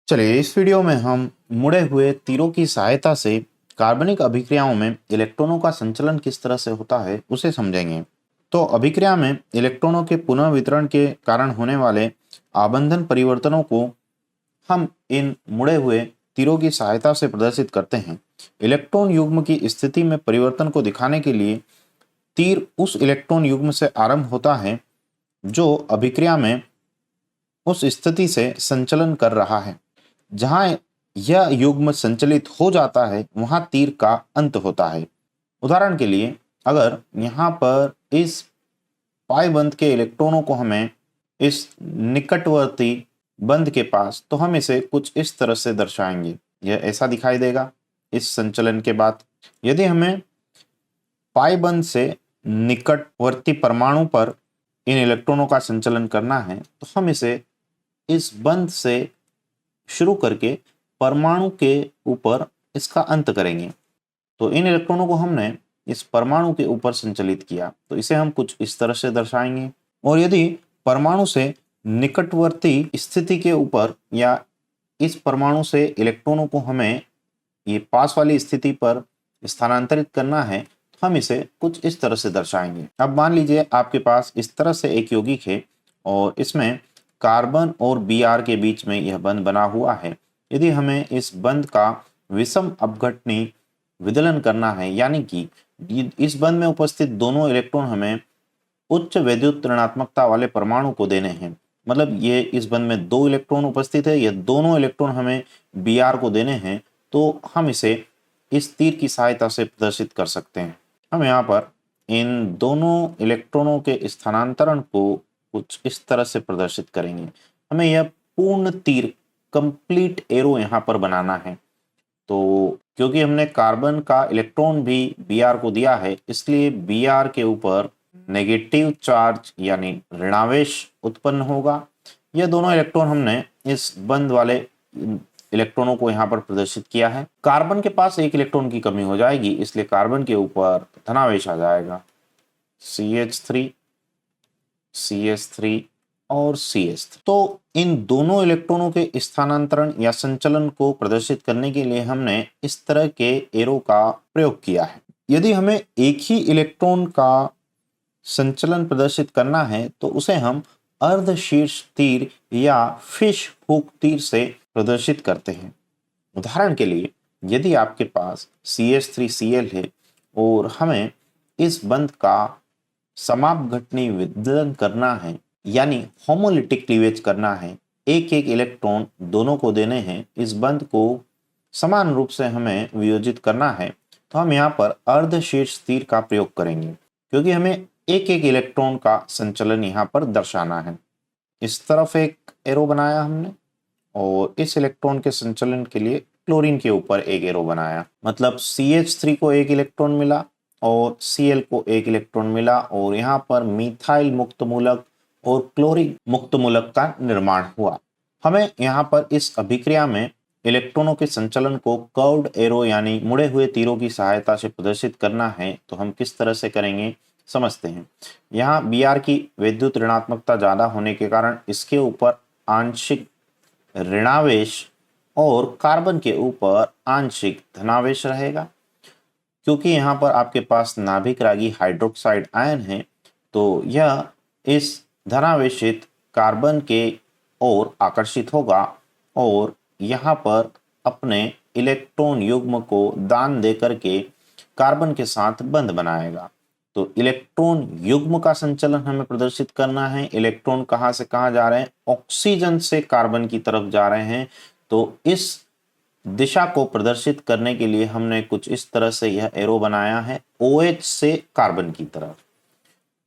चलिए इस वीडियो में हम मुड़े हुए तीरों की सहायता से कार्बनिक अभिक्रियाओं में इलेक्ट्रॉनों का संचलन किस तरह से होता है उसे समझेंगे। तो अभिक्रिया में इलेक्ट्रॉनों के पुनः वितरण के कारण होने वाले आबंधन परिवर्तनों को हम इन मुड़े हुए तीरों की सहायता से प्रदर्शित करते हैं। इलेक्ट्रॉन युग्म की स्थिति में परिवर्तन को दिखाने के लिए तीर उस इलेक्ट्रॉन युग्म से आरंभ होता है जो अभिक्रिया में उस स्थिति से संचलन कर रहा है। जहां यह युग्म संचलित हो जाता है वहां तीर का अंत होता है। उदाहरण के लिए अगर यहाँ पर इस पाई बंध के इलेक्ट्रॉनों को हमें इस निकटवर्ती बंध के पास, तो हम इसे कुछ इस तरह से दर्शाएंगे। यह ऐसा दिखाई देगा इस संचलन के बाद। यदि हमें पाई बंध से निकटवर्ती परमाणु पर इन इलेक्ट्रॉनों का संचलन करना है तो हम इसे इस बंध से शुरू करके परमाणु के ऊपर इसका अंत करेंगे। तो इन इलेक्ट्रॉनों को हमने इस परमाणु के ऊपर संचलित किया तो इसे हम कुछ इस तरह से दर्शाएंगे। और यदि परमाणु से निकटवर्ती स्थिति के ऊपर या इस परमाणु से इलेक्ट्रॉनों को हमें ये पास वाली स्थिति पर स्थानांतरित करना है तो हम इसे कुछ इस तरह से दर्शाएंगे। अब मान लीजिए आपके पास इस तरह से एक यौगिक है और इसमें कार्बन और Br के बीच में यह बंध बना हुआ है। यदि हमें इस बंध का विषम अपघटनी विदलन करना है, यानी कि इस बंध में उपस्थित दोनों इलेक्ट्रॉन हमें उच्च वैद्युत ऋणात्मकता वाले परमाणु को देने हैं, मतलब ये इस बंध में दो इलेक्ट्रॉन उपस्थित है, यह दोनों इलेक्ट्रॉन हमें Br को देने हैं, तो हम इसे इस तीर की सहायता से प्रदर्शित कर सकते हैं। हम यहाँ पर इन दोनों इलेक्ट्रॉनों के स्थानांतरण को कुछ इस तरह से प्रदर्शित करेंगे। हमें यह पूर्ण तीर कंप्लीट एरो यहाँ पर बनाना है। तो क्योंकि हमने कार्बन का इलेक्ट्रॉन भी Br को दिया है, इसलिए Br के ऊपर नेगेटिव चार्ज यानी ऋणावेश उत्पन्न होगा। यह दोनों इलेक्ट्रॉन हमने इस बंध वाले इलेक्ट्रॉनों को यहाँ पर प्रदर्शित किया है। कार्बन के पास एक इलेक्ट्रॉन की कमी हो जाएगी, इसलिए कार्बन के ऊपर धनावेश आ जाएगा, CH3 CH3 और CH3। तो इन दोनों इलेक्ट्रॉनों के स्थानांतरण या संचलन को प्रदर्शित करने के लिए हमने इस तरह के एरो का प्रयोग किया है। यदि हमें एक ही इलेक्ट्रॉन का संचलन प्रदर्शित करना है तो उसे हम अर्धशीर्ष तीर या फिश हुक तीर से प्रदर्शित करते हैं। उदाहरण के लिए यदि आपके पास CH3Cl है और हमें इस बंध का समापघटनी विदलन करना है, यानी होमोलिटिक क्लीवेज करना है, एक एक इलेक्ट्रॉन दोनों को देने हैं, इस बंध को समान रूप से हमें वियोजित करना है, तो हम यहाँ पर अर्धशीर्ष तीर का प्रयोग करेंगे क्योंकि हमें एक एक इलेक्ट्रॉन का संचलन यहाँ पर दर्शाना है। इस तरफ एक एरो बनाया हमने और इस इलेक्ट्रॉन के संचलन के लिए क्लोरीन के ऊपर एक एरो बनाया, मतलब CH3 को एक इलेक्ट्रॉन मिला और Cl को एक इलेक्ट्रॉन मिला और यहाँ पर मिथाइल मुक्त मूलक और क्लोरीन मुक्त मूलक का निर्माण हुआ। हमें यहाँ पर इस अभिक्रिया में इलेक्ट्रॉनों के संचलन को कर्व्ड एरो यानी मुड़े हुए तीरों की सहायता से प्रदर्शित करना है, तो हम किस तरह से करेंगे समझते हैं। यहाँ Br की विद्युत ऋणात्मकता ज्यादा होने के कारण इसके ऊपर आंशिक ऋणावेश और कार्बन के ऊपर आंशिक धनावेश रहेगा। क्योंकि यहाँ पर आपके पास नाभिक रागी हाइड्रोक्साइड आयन है तो यह इस धनावेशित कार्बन के ओर आकर्षित होगा और यहाँ पर अपने इलेक्ट्रॉन युग्म को दान दे करके कार्बन के साथ बंध बनाएगा। तो इलेक्ट्रॉन युग्म का संचलन हमें प्रदर्शित करना है। इलेक्ट्रॉन कहाँ से कहाँ जा रहे हैं, ऑक्सीजन से कार्बन की तरफ जा रहे हैं। तो इस दिशा को प्रदर्शित करने के लिए हमने कुछ इस तरह से यह एरो बनाया है OH से कार्बन की तरफ।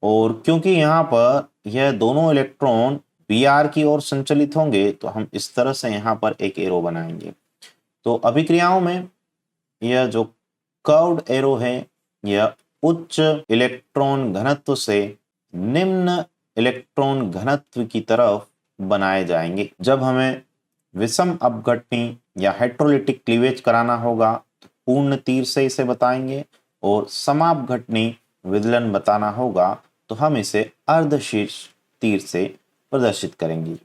और क्योंकि यहाँ पर यह दोनों इलेक्ट्रॉन Br की ओर संचलित होंगे तो हम इस तरह से यहाँ पर एक एरो बनाएंगे। तो अभिक्रियाओं में यह जो कर्व्ड एरो है यह उच्च इलेक्ट्रॉन घनत्व से निम्न इलेक्ट्रॉन घनत्व की तरफ बनाए जाएंगे। जब हमें विषम अपघटनी या हेट्रोलिटिक क्लीवेज कराना होगा तो पूर्ण तीर से इसे बताएंगे और समापघटनी विदलन बताना होगा तो हम इसे अर्धशीर्ष तीर से प्रदर्शित करेंगे।